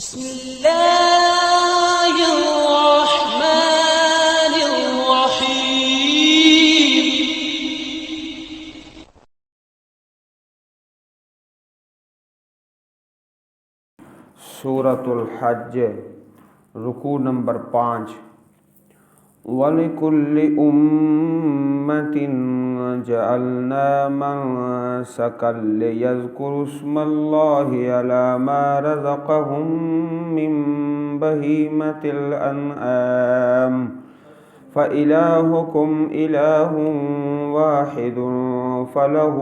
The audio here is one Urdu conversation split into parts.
بسم اللہ الرحمن الرحیم۔ سورۃ الحج، رکوع نمبر 5۔ وَلِكُلِّ أُمَّةٍ جَعَلْنَا مَنسَكًا لِيَذْكُرُوا اسْمَ اللَّهِ عَلَى مَا رَزَقَهُم مِّن بَهِيمَةِ الْأَنْعَامِ فَإِلَٰهُكُمْ إِلَٰهٌ وَاحِدٌ فَلَهُ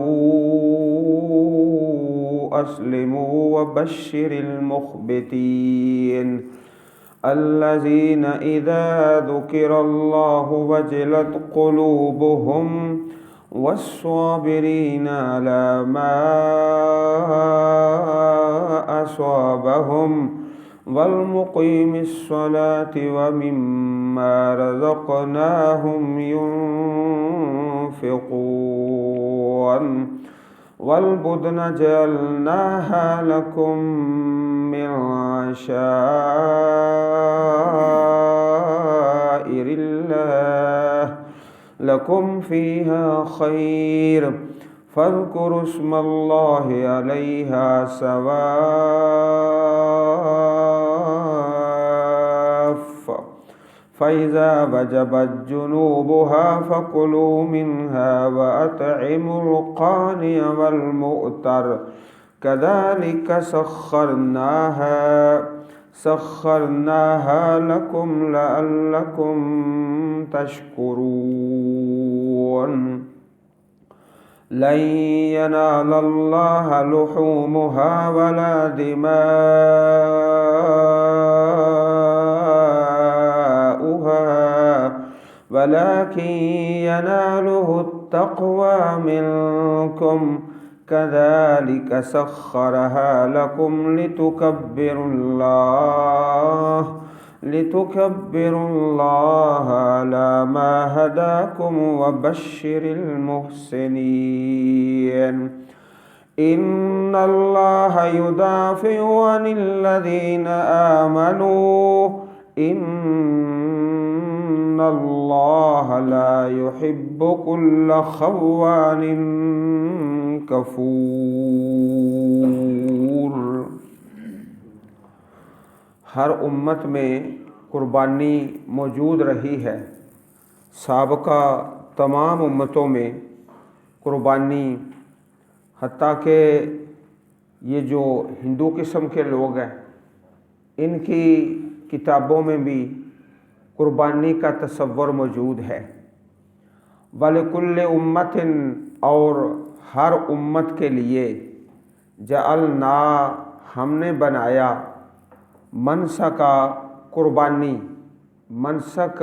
أَسْلِمُوا وَبَشِّرِ الْمُخْبِتِينَ الذين إذا ذكر الله وجلت قلوبهم والصابرين على ما أصابهم والمقيم الصلاة ومما رزقناهم ينفقون والبدن جعلناها لكم من شعائر الله لكم فيها خير فاذكروا اسم الله عليها صواف فإذا وجبت جنوبها فكلوا منها وأطعموا القانع والمؤتر كذلك سخرناها لكم لعلكم تشكرون لن ينال الله لحومها ولا دماؤها ولكن يناله التقوى منكم كذلك سخرها لكم لتكبروا الله على ما هداكم وبشر المحسنين إن الله يدافع عن الذين آمنوا إن الله لا يحب كل خوان کفور۔ ہر امت میں قربانی موجود رہی ہے۔ سابقہ تمام امتوں میں قربانی، حتیٰ کہ یہ جو ہندو قسم کے لوگ ہیں ان کی کتابوں میں بھی قربانی کا تصور موجود ہے۔ وَلِكُلِّ أُمَّةٍ، اور ہر امت کے لیے، جعلنا، ہم نے بنایا، منسکا، قربانی۔ منسک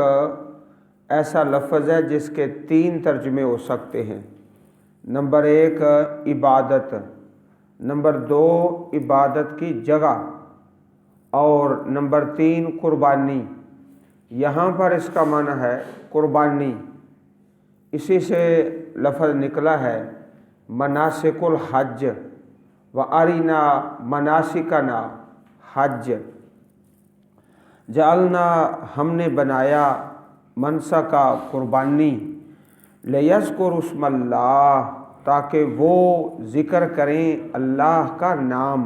ایسا لفظ ہے جس کے 3 ترجمے ہو سکتے ہیں۔ نمبر 1 عبادت، نمبر 2 عبادت کی جگہ، اور نمبر 3 قربانی۔ یہاں پر اس کا معنی ہے قربانی، اسی سے لفظ نکلا ہے مناسک الحج وَأَرِنَا مَنَاسِكَنَا حج۔ جعلنا، ہم نے بنایا، منسکا، قربانی، لِيَذْكُرُوا اسْمَ اللَّهِ، تاکہ وہ ذکر کریں اللہ کا نام،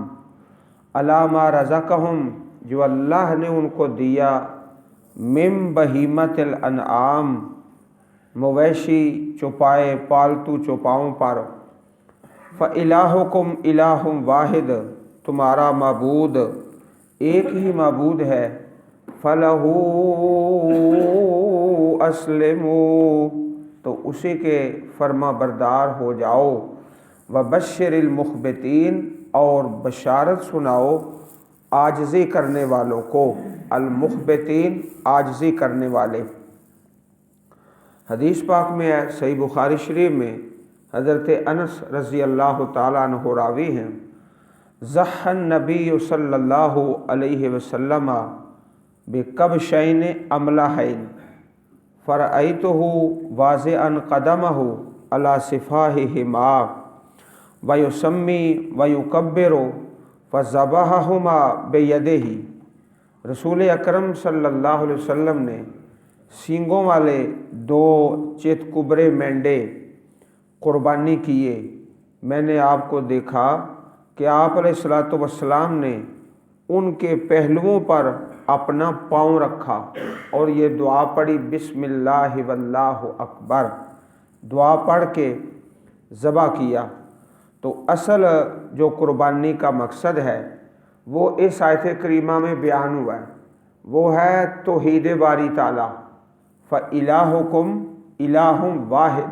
عَلَى مَا رَزَقَهُمْ، جو اللہ نے ان کو دیا، مِن بہیمۃ الانعام، مویشی چوپائے، پالتو چوپاؤں پر، فَإِلَٰهُكُمْ إِلَٰهٌ وَاحِدٌ، تمہارا معبود ایک ہی معبود ہے، فَلَهُ أَسْلِمُوا، تو اسی کے فرما بردار ہو جاؤ، وَبَشِّرِ الْمُخْبِتِينَ، اور بشارت سناؤ عاجزی کرنے والوں کو، المخبتین، عاجزی کرنے والے۔ حدیث پاک میں ہے، صحیح بخاری شریف میں، حضرت انس رضی اللہ تعالیٰ عنہ راوی ہیں، ضحى النبی صلی اللہ علیہ وسلم بکبشین املحین فرأیتہ واضعا قدمہ علی صفاحہما ویسمی ویکبر فَذَبَحَهُمَا بِيَدِهِ، رسول اکرم صلی اللہ علیہ وسلم نے سینگوں والے 2 چیت کبرے مینڈے قربانی کیے۔ میں نے آپ کو دیکھا کہ آپ علیہ الصلوۃ والسلام نے ان کے پہلوؤں پر اپنا پاؤں رکھا اور یہ دعا پڑھی، بسم اللہ واللہ اکبر، دعا پڑھ کے ذبح کیا۔ تو اصل جو قربانی کا مقصد ہے وہ اس آیت کریمہ میں بیان ہوا ہے، وہ ہے توحید باری تعالی، فَإِلَٰهُكُمْ إِلَٰهٌ وَاحِدٌ،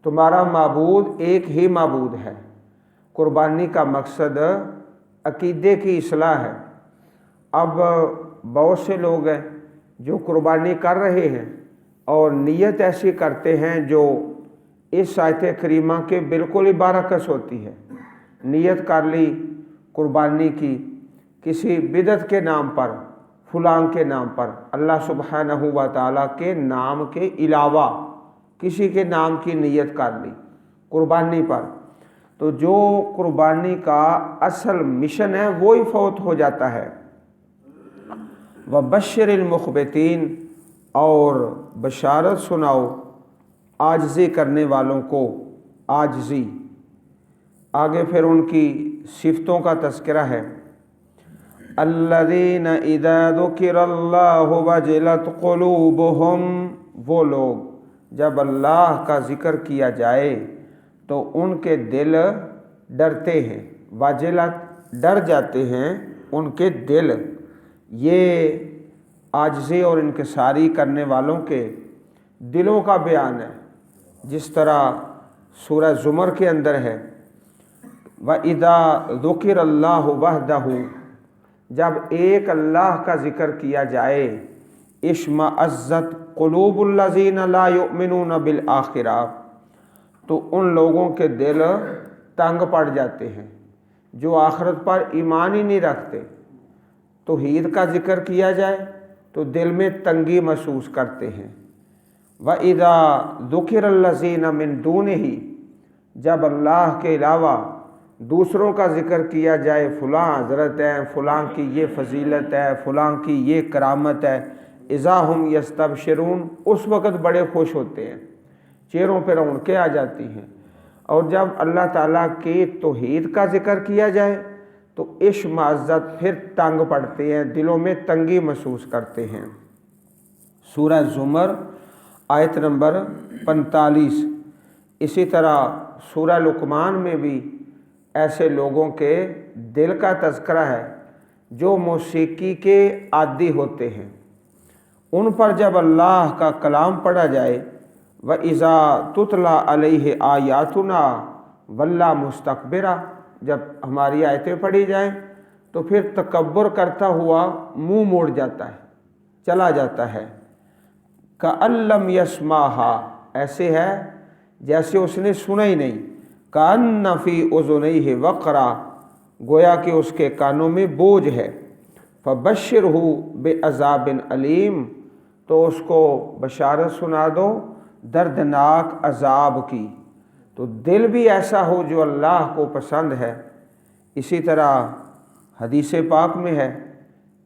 تمہارا معبود ایک ہی معبود ہے۔ قربانی کا مقصد عقیدے کی اصلاح ہے۔ اب بہت سے لوگ ہیں جو قربانی کر رہے ہیں اور نیت ایسی کرتے ہیں جو اس آیت کریمہ کے بالکل ہی برعکس ہوتی ہے۔ نیت کر لی قربانی کی کسی بدعت کے نام پر، فلاں کے نام پر، اللہ سبحانہ و تعالیٰ کے نام کے علاوہ کسی کے نام کی نیت کر لی قربانی پر، تو جو قربانی کا اصل مشن ہے وہی فوت ہو جاتا ہے۔ وَبَشِّرِ الْمُخْبِتِينَ، اور بشارت سناؤ عاجزی کرنے والوں کو، عاجزی۔ آگے پھر ان کی صفتوں کا تذکرہ ہے، الَّذِينَ إِذَا ذُكِرَ اللَّهُ وَجِلَتْ قُلُوبُهُمْ، وہ لوگ جب اللہ کا ذکر کیا جائے تو ان کے دل ڈرتے ہیں، وجلت ڈر جاتے ہیں ان کے دل۔ یہ عاجزی اور انکساری کرنے والوں کے دلوں کا بیان ہے، جس طرح سورہ زمر کے اندر ہے، وَإِذَا ذُكِرَ اللَّهُ وَحْدَهُ، جب ایک اللہ کا ذکر کیا جائے، اشمئزت قلوب الذین لا یؤمنون بالآخرہ، تو ان لوگوں کے دل تنگ پڑ جاتے ہیں جو آخرت پر ایمان ہی نہیں رکھتے۔ توحید کا ذکر کیا جائے تو دل میں تنگی محسوس کرتے ہیں۔ وَإِذَا ذُكِرَ الَّذِينَ مِن دُونِهِ، جب اللہ کے علاوہ دوسروں کا ذکر کیا جائے، فلاں حضرت ہے، فلاں کی یہ فضیلت ہے، فلاں کی یہ کرامت ہے، اذا ہم یستبشرون، اس وقت بڑے خوش ہوتے ہیں، چہروں پہ رونقیں آ جاتی ہیں۔ اور جب اللہ تعالیٰ کی توحید کا ذکر کیا جائے تو اشمئزت، پھر تنگ پڑتے ہیں، دلوں میں تنگی محسوس کرتے ہیں۔ سورہ زمر آیت نمبر 45۔ اسی طرح سورہ لقمان میں بھی ایسے لوگوں کے دل کا تذکرہ ہے جو موسیقی کے عادی ہوتے ہیں، ان پر جب اللہ کا کلام پڑھا جائے، وَإِذَا تُتْلَى عَلَيْهِ آيَاتُنَا وَلَّى مُسْتَكْبِرًا، جب ہماری آیتیں پڑھی جائیں تو پھر تکبر کرتا ہوا منہ موڑ جاتا ہے، چلا جاتا ہے۔ كَأَن لَّمْ يَسْمَعْهَا، ایسے ہے جیسے اس نے سنا ہی نہیں۔ كَأَنَّ فِي أُذُنَيْهِ وَقْرًا، گویا کہ اس کے کانوں میں بوجھ ہے۔ فَبَشِّرْهُ بِعَذَابٍ أَلِيمٍ، تو اس کو بشارت سنا دو دردناک عذاب کی۔ تو دل بھی ایسا ہو جو اللہ کو پسند ہے۔ اسی طرح حدیث پاک میں ہے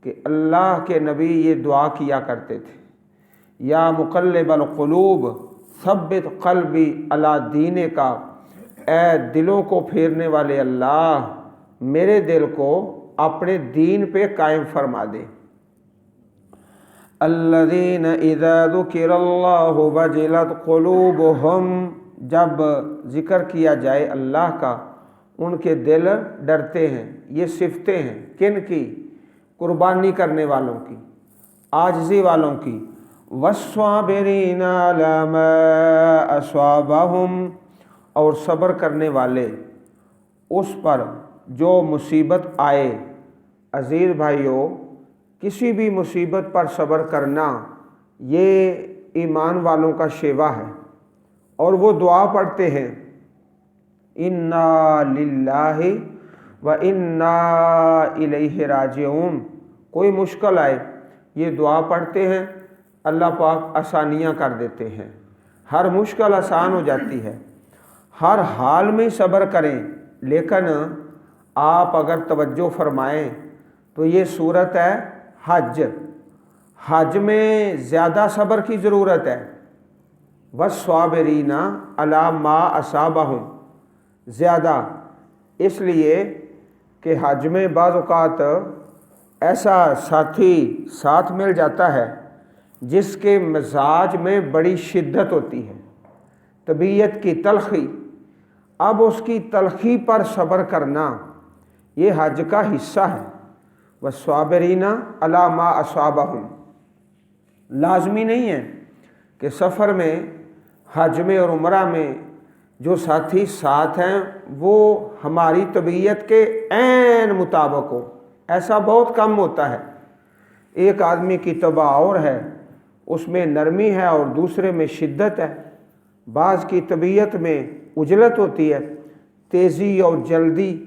کہ اللہ کے نبی یہ دعا کیا کرتے تھے، یا مقلب القلوب ثبت قلبی علی دینک، اے دلوں کو پھیرنے والے اللہ، میرے دل کو اپنے دین پہ قائم فرما دے۔ الذین اذا ذکر اللہ وجلت قلوبہم، جب ذکر کیا جائے اللہ کا ان کے دل ڈرتے ہیں۔ یہ صفتیں ہیں کن کی؟ قربانی کرنے والوں کی، عاجزی والوں کی۔ والصابرین علی ما اصابہم، اور صبر کرنے والے اس پر جو مصیبت آئے۔ عزیز بھائیو، کسی بھی مصیبت پر صبر کرنا یہ ایمان والوں کا شیوا ہے، اور وہ دعا پڑھتے ہیں، انا للہ و انا الیہ راجعون۔ کوئی مشکل آئے یہ دعا پڑھتے ہیں، اللہ پاک آسانیاں کر دیتے ہیں، ہر مشکل آسان ہو جاتی ہے۔ ہر حال میں صبر کریں، لیکن آپ اگر توجہ فرمائیں تو یہ صورت ہے حج۔ حج میں زیادہ صبر کی ضرورت ہے۔ وَالصَّابِرِينَ عَلَىٰ مَا أَصَابَهُمْ، زیادہ اس لیے کہ حج میں بعض اوقات ایسا ساتھی ساتھ مل جاتا ہے جس کے مزاج میں بڑی شدت ہوتی ہے، طبیعت کی تلخی۔ اب اس کی تلخی پر صبر کرنا یہ حج کا حصہ ہے۔ وَالصَّابِرِينَ عَلَىٰ مَا أَصَابَهُمْ، لازمی نہیں ہے کہ سفر میں، حج میں اور عمرہ میں جو ساتھی ساتھ ہیں وہ ہماری طبیعت کے عین مطابق ہو، ایسا بہت کم ہوتا ہے۔ ایک آدمی کی طبع اور ہے، اس میں نرمی ہے اور دوسرے میں شدت ہے۔ بعض کی طبیعت میں عجلت ہوتی ہے، تیزی اور جلدی۔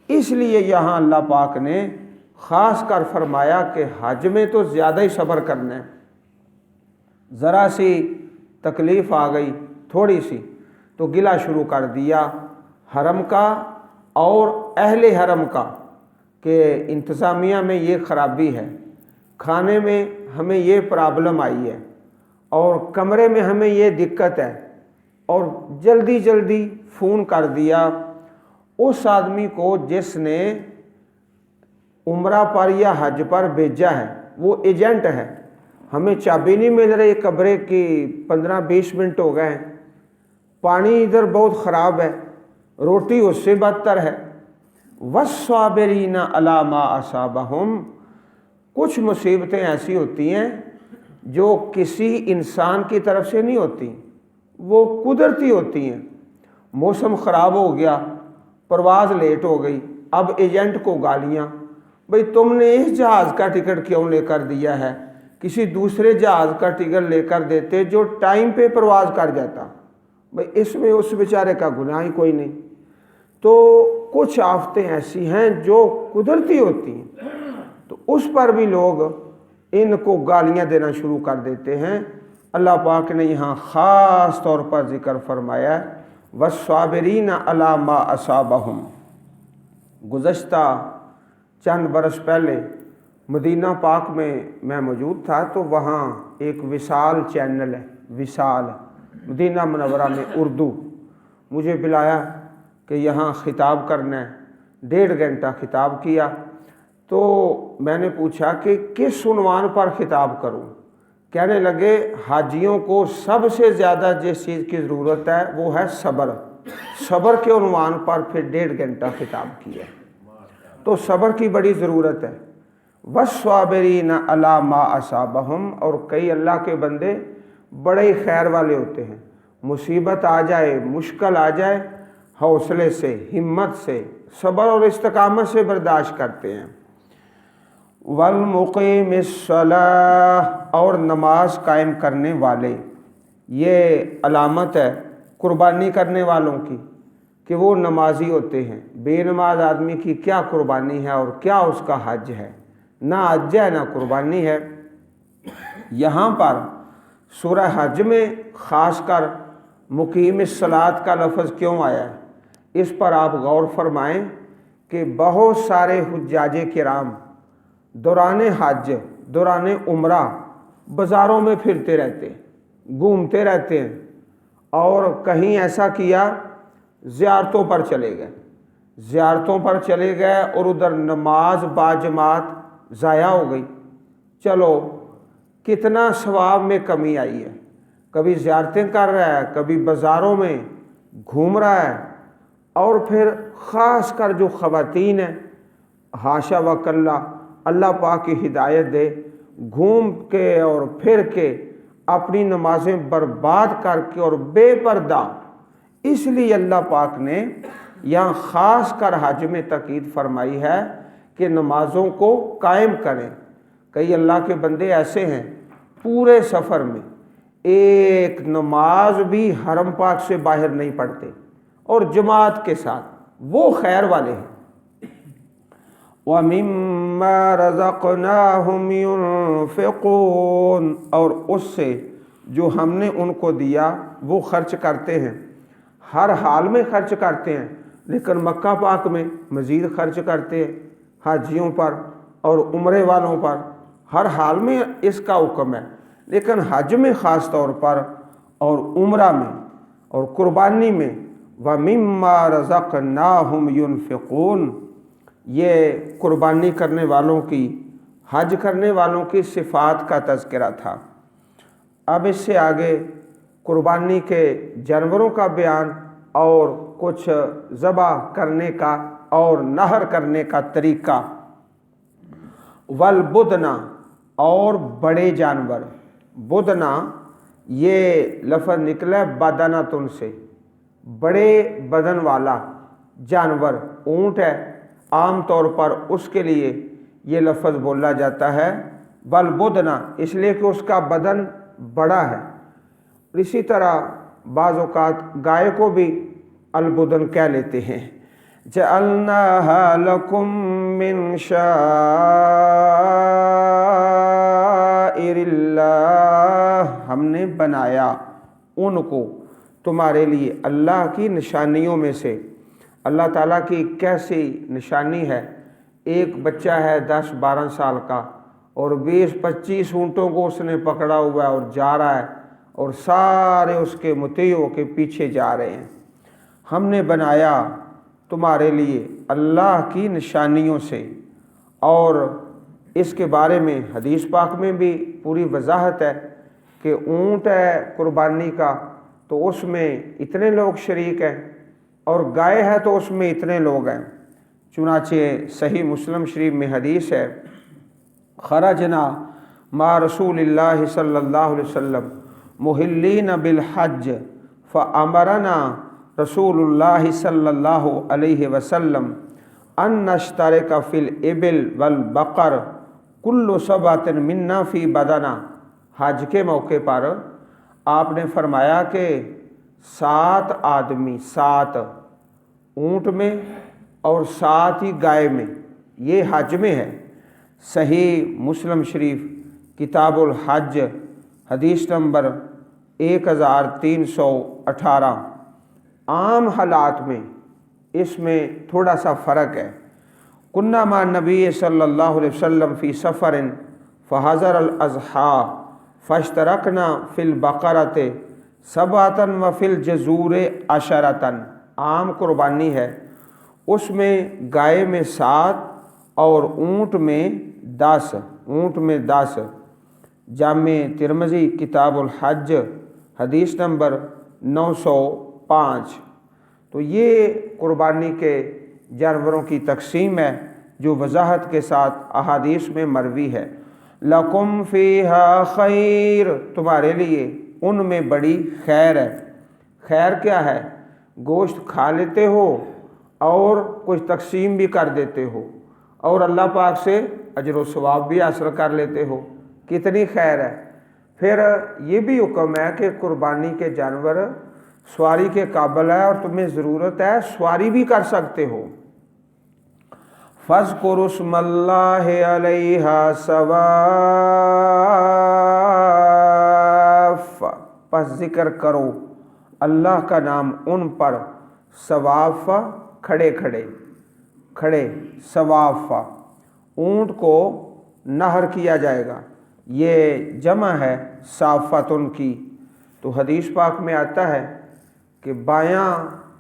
اس لیے یہاں اللہ پاک نے خاص کر فرمایا کہ حج میں تو زیادہ ہی صبر کرنا ہے۔ ذرا سی تکلیف آ گئی تھوڑی سی تو گلہ شروع کر دیا حرم کا اور اہل حرم کا کہ انتظامیہ میں یہ خرابی ہے، کھانے میں ہمیں یہ پرابلم آئی ہے، اور کمرے میں ہمیں یہ دقت ہے، اور جلدی جلدی فون کر دیا اس آدمی کو جس نے عمرہ پر یا حج پر بھیجا ہے، وہ ایجنٹ ہے۔ ہمیں چابی نہیں مل رہی کمرے کی، 15-20 منٹ ہو گئے ہیں، پانی ادھر بہت خراب ہے، روٹی اس سے بدتر ہے۔ وَالصَّابِرِينَ عَلَىٰ مَا أَصَابَهُمْ، کچھ مصیبتیں ایسی ہوتی ہیں جو کسی انسان کی طرف سے نہیں ہوتی، وہ قدرتی ہوتی ہیں۔ موسم خراب ہو گیا، پرواز لیٹ ہو گئی، اب ایجنٹ کو گالیاں، بھئی تم نے اس جہاز کا ٹکٹ کیوں لے کر دیا ہے، کسی دوسرے جہاز کا ٹکٹ لے کر دیتے جو ٹائم پہ پرواز کر جاتا، بھئی اس میں اس بیچارے کا گناہ ہی کوئی نہیں۔ تو کچھ آفتیں ایسی ہیں جو قدرتی ہوتی ہیں، تو اس پر بھی لوگ ان کو گالیاں دینا شروع کر دیتے ہیں۔ اللہ پاک نے یہاں خاص طور پر ذکر فرمایا ہے وَالصَّابِرِينَ عَلَىٰ مَا أَصَابَهُمْ۔ گزشتہ چند برس پہلے مدینہ پاک میں موجود تھا، تو وہاں ایک وصال چینل ہے، وصال مدینہ منورہ میں اردو، مجھے بلایا کہ یہاں خطاب کرنا ہے، 1.5 گھنٹہ خطاب کیا۔ تو میں نے پوچھا کہ کس عنوان پر خطاب کروں؟ کہنے لگے حاجیوں کو سب سے زیادہ جس چیز کی ضرورت ہے وہ ہے صبر۔ صبر کے عنوان پر پھر 1.5 گھنٹہ خطاب کیا۔ تو صبر کی بڑی ضرورت ہے۔ وَالصَّابِرِينَ عَلَىٰ مَا أَصَابَهُمْ، اور کئی اللہ کے بندے بڑے ہی خیر والے ہوتے ہیں، مصیبت آ جائے، مشکل آ جائے، حوصلے سے، ہمت سے، صبر اور استقامت سے برداشت کرتے ہیں۔ وَالْمُقِيمِ الصَّلَاةِ، اور نماز قائم کرنے والے، یہ علامت ہے قربانی کرنے والوں کی کہ وہ نمازی ہوتے ہیں۔ بے نماز آدمی کی کیا قربانی ہے اور کیا اس کا حج ہے؟ نہ حج ہے نہ قربانی ہے۔ یہاں پر سورہ حج میں خاص کر مقیم الصلاۃ کا لفظ کیوں آیا ہے، اس پر آپ غور فرمائیں کہ بہت سارے حجاج کرام دوران حج، دوران عمرہ بازاروں میں پھرتے رہتے ہیں، گھومتے رہتے ہیں، اور کہیں ایسا کیا زیارتوں پر چلے گئے، زیارتوں پر چلے گئے اور ادھر نماز باجماعت ضائع ہو گئی۔ چلو کتنا ثواب میں کمی آئی ہے، کبھی زیارتیں کر رہا ہے، کبھی بازاروں میں گھوم رہا ہے۔ اور پھر خاص کر جو خواتین ہیں، حاشا وکلا، اللہ پاک کی ہدایت دے، گھوم کے اور پھر کے اپنی نمازیں برباد کر کے اور بے پردہ، اس لیے اللہ پاک نے یہاں خاص کر حج میں تاکید فرمائی ہے کہ نمازوں کو قائم کریں۔ کئی اللہ کے بندے ایسے ہیں پورے سفر میں ایک نماز بھی حرم پاک سے باہر نہیں پڑھتے اور جماعت کے ساتھ، وہ خیر والے ہیں۔ وَمِمَّا رَزَقْنَاهُمْ يُنْفِقُونَ، اور اس سے جو ہم نے ان کو دیا وہ خرچ کرتے ہیں، ہر حال میں خرچ کرتے ہیں، لیکن مکہ پاک میں مزید خرچ کرتے ہیں حاجیوں پر اور عمرے والوں پر، ہر حال میں اس کا حکم ہے، لیکن حج میں خاص طور پر اور عمرہ میں اور قربانی میں وَمِمَّا رَزَقْنَاهُمْ يُنْفِقُونَ، یہ قربانی کرنے والوں کی، حج کرنے والوں کی صفات کا تذکرہ تھا۔ اب اس سے آگے قربانی کے جانوروں کا بیان اور کچھ ذبح کرنے کا اور نہر کرنے کا طریقہ۔ والبدنا، اور بڑے جانور، بدنا یہ لفظ نکلا ہے بدنتن سے، بڑے بدن والا جانور اونٹ ہے، عام طور پر اس کے لیے یہ لفظ بولا جاتا ہے والبدنا، اس لیے کہ اس کا بدن بڑا ہے۔ اسی طرح بعض اوقات گائے کو بھی البدن کہہ لیتے ہیں۔ جعلناها لکم من شعائر اللہ، ہم نے بنایا ان کو تمہارے لیے اللہ کی نشانیوں میں سے۔ اللہ تعالیٰ کی کیسی نشانی ہے، ایک بچہ ہے 10-12 سال کا اور 20-25 اونٹوں کو اس نے پکڑا ہوا ہے اور جا رہا ہے اور سارے اس کے مطیعوں کے پیچھے جا رہے ہیں۔ ہم نے بنایا تمہارے لیے اللہ کی نشانیوں سے، اور اس کے بارے میں حدیث پاک میں بھی پوری وضاحت ہے کہ اونٹ ہے قربانی کا تو اس میں اتنے لوگ شریک ہیں، اور گائے ہے تو اس میں اتنے لوگ ہیں۔ چنانچہ صحیح مسلم شریف میں حدیث ہے، خرجنا مع رسول اللہ صلی اللہ علیہ وسلم محلین بالحج فامرنا رسول اللہ صلی اللہ علیہ وسلم ان نشترک فی الابل والبقر کل سبعۃ منا فی بدنہ۔ حج کے موقع پر آپ نے فرمایا کہ 7 آدمی، 7 اونٹ میں اور 7 ہی گائے میں، یہ حج میں ہے۔ صحیح مسلم شریف کتاب الحج حدیث نمبر 1318۔ عام حالات میں اس میں تھوڑا سا فرق ہے۔ کنہ مع نبی صلی اللہ علیہ وسلم فی سفر فحضر الاضحیٰ فاشترکنا فی البقرۃ 7 وفی الجزور 10۔ عام قربانی ہے، اس میں گائے میں 7 اور اونٹ میں 10، اونٹ میں 10۔ جامع ترمذی کتاب الحج حدیث نمبر 905۔ تو یہ قربانی کے جانوروں کی تقسیم ہے جو وضاحت کے ساتھ احادیث میں مروی ہے۔ لَكُمْ فِيهَا خَيْرٌ، تمہارے لیے ان میں بڑی خیر ہے۔ خیر کیا ہے؟ گوشت کھا لیتے ہو اور کچھ تقسیم بھی کر دیتے ہو اور اللہ پاک سے اجر و ثواب بھی حاصل کر لیتے ہو، کتنی خیر ہے۔ پھر یہ بھی حکم ہے کہ قربانی کے جانور سواری کے قابل ہے اور تمہیں ضرورت ہے سواری بھی کر سکتے ہو۔ فَاذْكُرُوا اسْمَ اللَّهِ عَلَيْهَا صَوَافَّ، پس ذکر کرو اللہ کا نام ان پر، صواف کھڑے کھڑے کھڑے، صواف اونٹ کو نہر کیا جائے گا، یہ جمع ہے صافتن کی۔ تو حدیث پاک میں آتا ہے کہ بایاں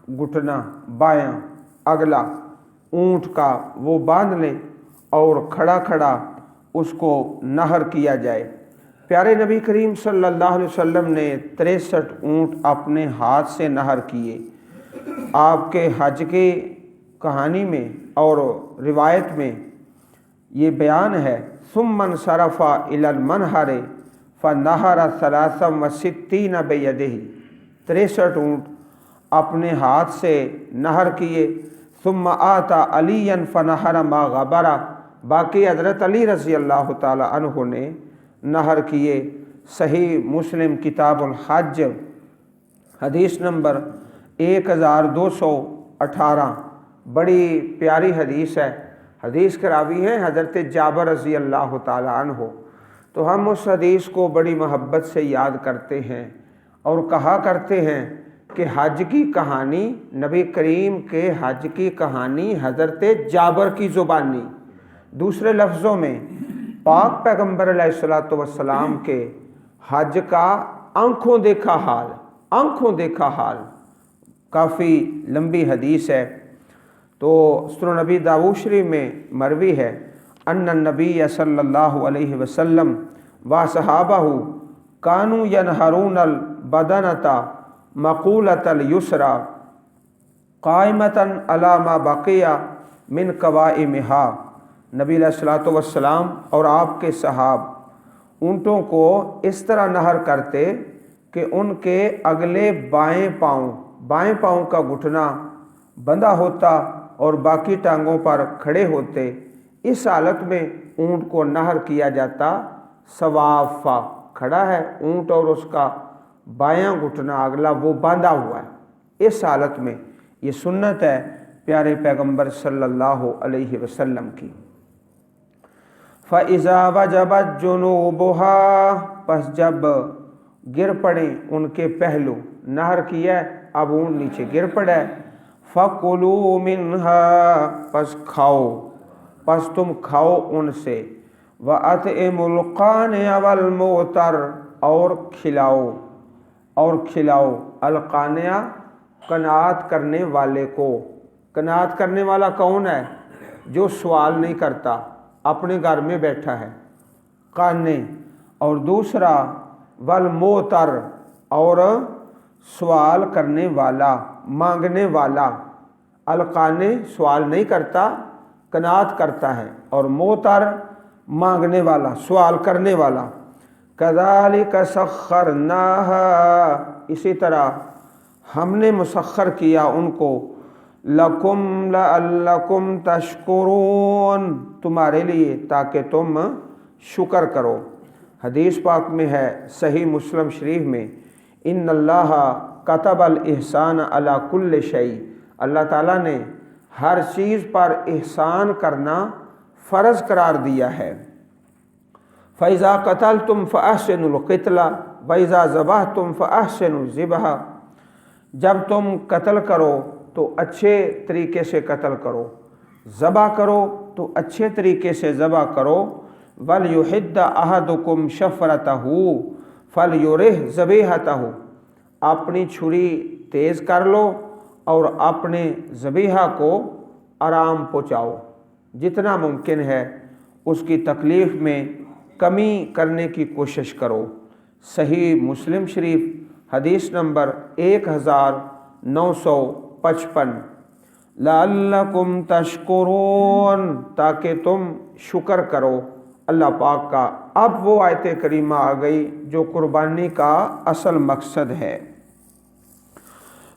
گھٹنا، بایاں اگلا اونٹ کا وہ باندھ لیں اور کھڑا کھڑا اس کو نہر کیا جائے۔ پیارے نبی کریم صلی اللہ علیہ وسلم نے 63 اونٹ اپنے ہاتھ سے نہر کیے۔ آپ کے حج کی کہانی میں اور روایت میں یہ بیان ہے، ثم انصرف الی المنحر فنہر 63 بیدہ، 63 اونٹ اپنے ہاتھ سے نہر کیے۔ ثم آتا علی فنہر ما غبر، باقی حضرت علی رضی اللہ تعالی عنہ نے نہر کیے۔ صحیح مسلم کتاب الحج حدیث نمبر 1218، بڑی پیاری حدیث ہے۔ حدیث کے راوی ہیں حضرت جابر رضی اللہ تعالی عنہ۔ تو ہم اس حدیث کو بڑی محبت سے یاد کرتے ہیں اور کہا کرتے ہیں کہ حج کی کہانی، نبی کریم کے حج کی کہانی حضرت جابر کی زبانی، دوسرے لفظوں میں پاک پیغمبر علیہ الصلوۃ والسلام کے حج کا آنکھوں دیکھا حال کافی لمبی حدیث ہے۔ تو سنن نبی داؤد شریف میں مروی ہے ان النبی صلی اللہ علیہ وسلم و صحابہ کانوا ینہرون البدنۃ مقولۃ الیسریٰ قائمۃ علی ما بقی من قوائمہا۔ نبی علیہ الصلوۃ والسلام اور آپ کے صحاب اونٹوں کو اس طرح نہر کرتے کہ ان کے اگلے بائیں پاؤں کا گھٹنا بندھا ہوتا اور باقی ٹانگوں پر کھڑے ہوتے۔ اس حالت میں اونٹ کو نہر کیا جاتا صوافا، کھڑا ہے اونٹ اور اس کا بایاں گھٹنا اگلا وہ باندھا ہوا ہے، اس حالت میں۔ یہ سنت ہے پیارے پیغمبر صلی اللہ علیہ وسلم کی۔ فَإِذَا وَجَبَتْ جُنُوبُهَا، پس جب گر پڑیں ان کے پہلو، نہر کیا ہے اب اونٹ نیچے گر پڑا ہے۔ فَكُلُوا مِنْهَا، پس تم کھاؤ ان سے۔ وَأَطْعِمُوا الْقَانِعَ وَالْمُعْتَرَّ، اور کھلاؤ القانع، قناعت کرنے والے کو۔ قناعت کرنے والا کون ہے؟ جو سوال نہیں کرتا، اپنے گھر میں بیٹھا ہے، قانع۔ اور دوسرا والمعتر، اور سوال کرنے والا، مانگنے والا۔ القانع سوال نہیں کرتا، قناعت کرتا ہے، اور معتر مانگنے والا، سوال کرنے والا۔ کذالک سخرناها، اسی طرح ہم نے مسخر کیا ان کو، لکم لعلکم تشکرون، تمہارے لیے تاکہ تم شکر کرو۔ حدیث پاک میں ہے صحیح مسلم شریف میں، ان اللہ کتب الاحسان علی کل شیء، اللہ تعالیٰ نے ہر چیز پر احسان کرنا فرض قرار دیا ہے۔ فَإِذَا قَتَلْتُمْ فَأَحْسِنُوا الْقِتْلَ وَإِذَا ذَبَحْتُمْ فَأَحْسِنُوا الذِّبْحَ، جب تم قتل کرو تو اچھے طریقے سے قتل کرو، ذبح کرو تو اچھے طریقے سے ذبح کرو۔ وَلْيُحِدَّ أَحَدُكُمْ شَفْرَتَهُ فَلْيُرِحْ ذَبِیحَتَهُ، اپنی چھری تیز کر لو اور اپنے ذبیحہ کو آرام پہنچاؤ، جتنا ممکن ہے اس کی تکلیف میں کمی کرنے کی کوشش کرو۔ صحیح مسلم شریف حدیث نمبر 1955۔ لعلکم تشکرون، تاکہ تم شکر کرو اللہ پاک کا۔ اب وہ آیت کریمہ آ گئی جو قربانی کا اصل مقصد ہے۔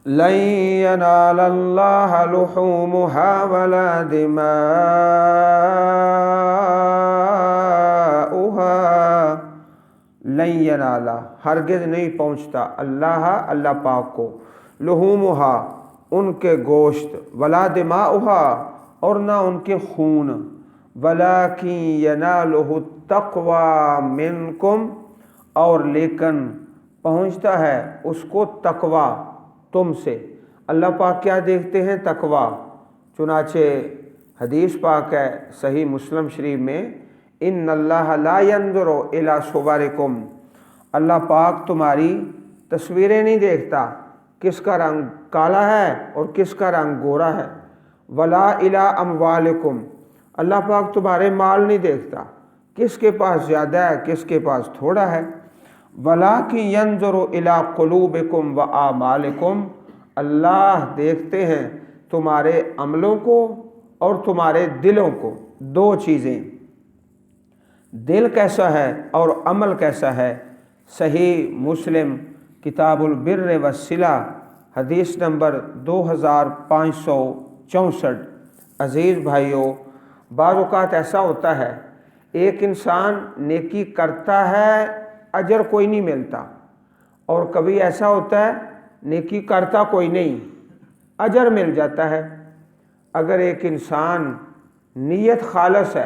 لن ینال اللہ لحومها ولا دماؤها، لن ینالا، ہرگز نہیں پہنچتا، اللہ پاک کو، لحومها، ان کے گوشت، ولا دماؤها، اور نہ ان کے خون، ولیکن ینالہ التقوی منکم، اور لیکن پہنچتا ہے اس کو تقوی تم سے۔ اللہ پاک کیا دیکھتے ہیں؟ تقوی۔ چنانچہ حدیث پاک ہے صحیح مسلم شریف میں، ان اللہ لا ينظر الی صورکم، اللہ پاک تمہاری تصویریں نہیں دیکھتا، کس کا رنگ کالا ہے اور کس کا رنگ گورا ہے۔ ولا الی اموالکم، اللہ پاک تمہارے مال نہیں دیکھتا، کس کے پاس زیادہ ہے کس کے پاس تھوڑا ہے۔ وَلَٰكِن يَنظُرُ إِلَىٰ قُلُوبِكُمْ وَأَعْمَالِكُمْ، اللہ دیکھتے ہیں تمہارے عملوں کو اور تمہارے دلوں کو۔ دو چیزیں، دل کیسا ہے اور عمل کیسا ہے۔ صحیح مسلم کتاب البر والصلہ حدیث نمبر 2564۔ عزیز بھائیوں، بعض اوقات ایسا ہوتا ہے ایک انسان نیکی کرتا ہے اجر کوئی نہیں ملتا، اور کبھی ایسا ہوتا ہے نیکی کرتا کوئی نہیں اجر مل جاتا ہے۔ اگر ایک انسان نیت خالص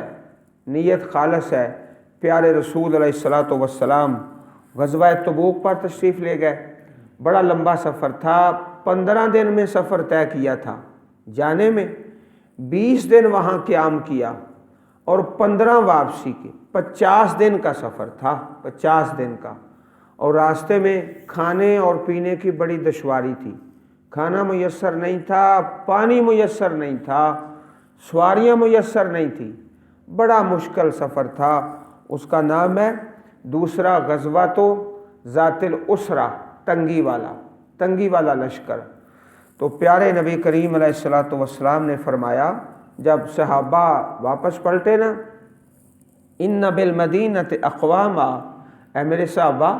ہے، پیارے رسول علیہ الصلوۃ والسلام غزوہ تبوک پر تشریف لے گئے، بڑا لمبا سفر تھا، 15 دن میں سفر طے کیا تھا جانے میں، 20 دن وہاں قیام کیا اور 15 واپسی کے، 50 دن کا سفر تھا، 50 دن کا۔ اور راستے میں کھانے اور پینے کی بڑی دشواری تھی، کھانا میسر نہیں تھا، پانی میسر نہیں تھا، سواریاں میسر نہیں تھی، بڑا مشکل سفر تھا۔ اس کا نام ہے دوسرا غزوہ تو ذات العسرہ، تنگی والا لشکر۔ تو پیارے نبی کریم علیہ الصلوۃ والسلام نے فرمایا جب صحابہ واپس پلٹے نا، ان بالمدینۃ اقواما، اے میرے صحابہ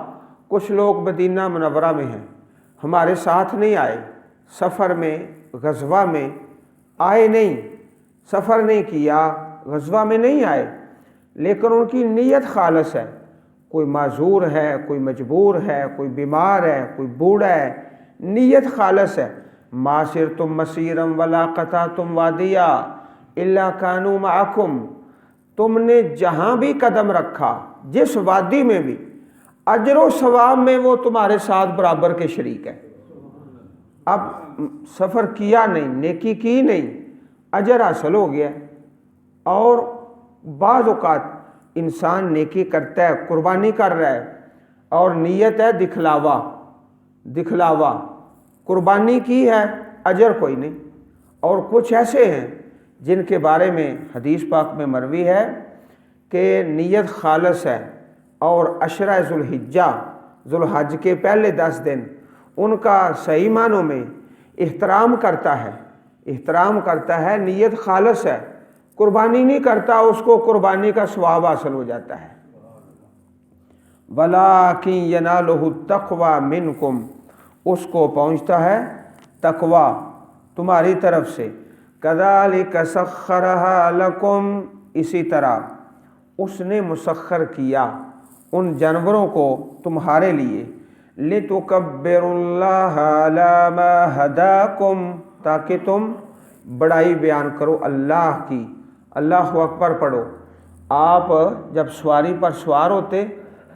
کچھ لوگ مدینہ منورہ میں ہیں، ہمارے ساتھ نہیں آئے، سفر میں غزوہ میں آئے نہیں، سفر نہیں کیا، غزوہ میں نہیں آئے، لیکن ان کی نیت خالص ہے، کوئی معذور ہے، کوئی مجبور ہے، کوئی بیمار ہے، کوئی بوڑھا ہے، نیت خالص ہے۔ ما سرتم مسیرا ولا قطعتم وادیا الا کانوا معکم، تم نے جہاں بھی قدم رکھا، جس وادی میں بھی، اجر و ثواب میں وہ تمہارے ساتھ برابر کے شریک ہے۔ اب سفر کیا نہیں، نیکی کی نہیں، اجر حاصل ہو گیا۔ اور بعض اوقات انسان نیکی کرتا ہے، قربانی کر رہا ہے، اور نیت ہے دکھلاوا، قربانی کی ہے، اجر کوئی نہیں۔ اور کچھ ایسے ہیں جن کے بارے میں حدیث پاک میں مروی ہے کہ نیت خالص ہے، اور عشرہ ذوالحج کے پہلے 10 دن ان کا صحیح معنوں میں احترام کرتا ہے، نیت خالص ہے، قربانی نہیں کرتا، اس کو قربانی کا ثواب حاصل ہو جاتا ہے۔ وَلَٰكِن يَنَالُهُ التَّقْوَىٰ مِنْكُمْ، اس کو پہنچتا ہے تقوی تمہاری طرف سے۔ كَذَٰلِكَ سَخَّرَهَا لَكُمْ، اسی طرح اس نے مسخر کیا ان جانوروں کو تمہارے لیے، لِتُكَبِّرُوا اللَّهَ عَلَىٰ مَا هَدَاكُمْ، تاکہ تم بڑائی بیان کرو اللہ کی۔ اللہ اکبر پڑھو۔ آپ جب سواری پر سوار ہوتے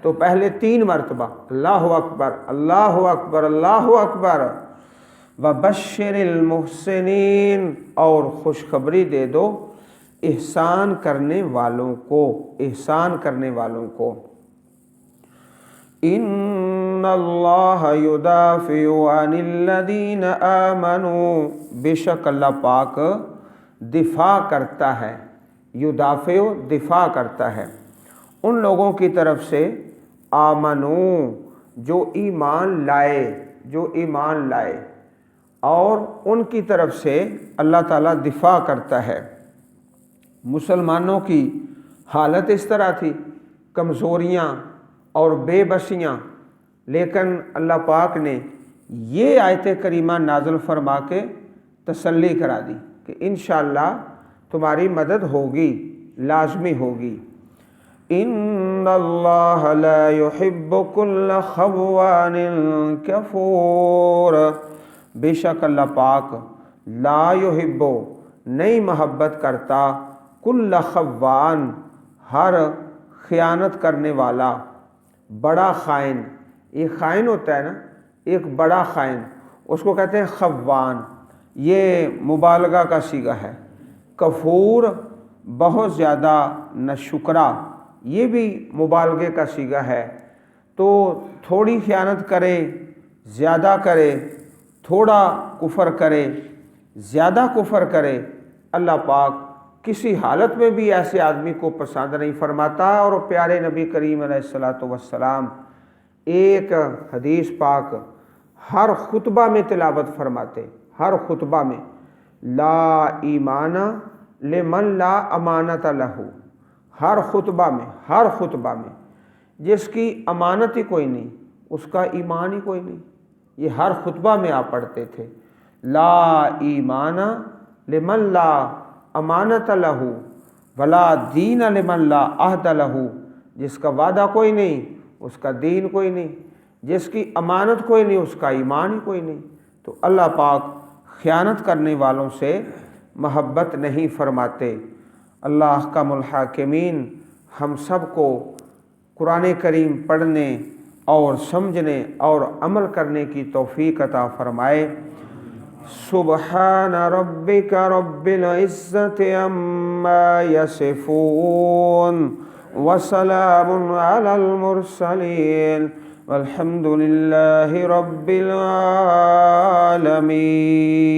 تو پہلے 3 مرتبہ اللہ اکبر، اللہ اکبر، اللہ اکبر۔ وَبَشِّرِ الْمُحْسِنِينَ، اور خوشخبری دے دو احسان کرنے والوں کو۔ ان اللہ یدافع عن الذین آمنوا، بے شک اللہ پاک دفاع کرتا ہے، دفاع کرتا ہے ان لوگوں کی طرف سے آمنو، جو ایمان لائے، اور ان کی طرف سے اللہ تعالیٰ دفاع کرتا ہے۔ مسلمانوں کی حالت اس طرح تھی، کمزوریاں اور بے بسیاں، لیکن اللہ پاک نے یہ آیت کریمہ نازل فرما کے تسلی کرا دی کہ انشاءاللہ تمہاری مدد ہوگی، لازمی ہوگی۔ ان اللہ لا يحب كل خوان کفور، بے شک اللہ پاک لا يحب، نہیں محبت کرتا، کل خوان، ہر خیانت کرنے والا، بڑا خائن۔ یہ خائن ہوتا ہے نا، ایک بڑا خائن، اس کو کہتے ہیں خوان، یہ مبالغہ کا صیغہ ہے۔ کفور بہت زیادہ ناشکرا، یہ بھی مبالغے کا صیغہ ہے۔ تو تھوڑی خیانت کرے، زیادہ کرے، تھوڑا کفر کرے، زیادہ کفر کرے، اللہ پاک کسی حالت میں بھی ایسے آدمی کو پسند نہیں فرماتا۔ اور پیارے نبی کریم علیہ الصلوۃ والسلام ایک حدیث پاک ہر خطبہ میں تلاوت فرماتے، ہر خطبہ میں، لا ایمان لمن لا امانت لہ، ہر خطبہ میں جس کی امانت ہی کوئی نہیں، اس کا ایمان ہی کوئی نہیں۔ یہ ہر خطبہ میں آپ پڑھتے تھے، لا ایمان لمن لا امانت لہ ولا دین لمن لا عہد لہ، جس کا وعدہ کوئی نہیں اس کا دین کوئی نہیں، جس کی امانت کوئی نہیں اس کا ایمان ہی کوئی نہیں۔ تو اللہ پاک خیانت کرنے والوں سے محبت نہیں فرماتے۔ اللہ احکم الحاکمین ہم سب کو قرآن کریم پڑھنے اور سمجھنے اور عمل کرنے کی توفیق عطا فرمائے۔ سبحان ربک رب العزت عما یصفون وسلام علی المرسلین والحمد للہ رب العالمین۔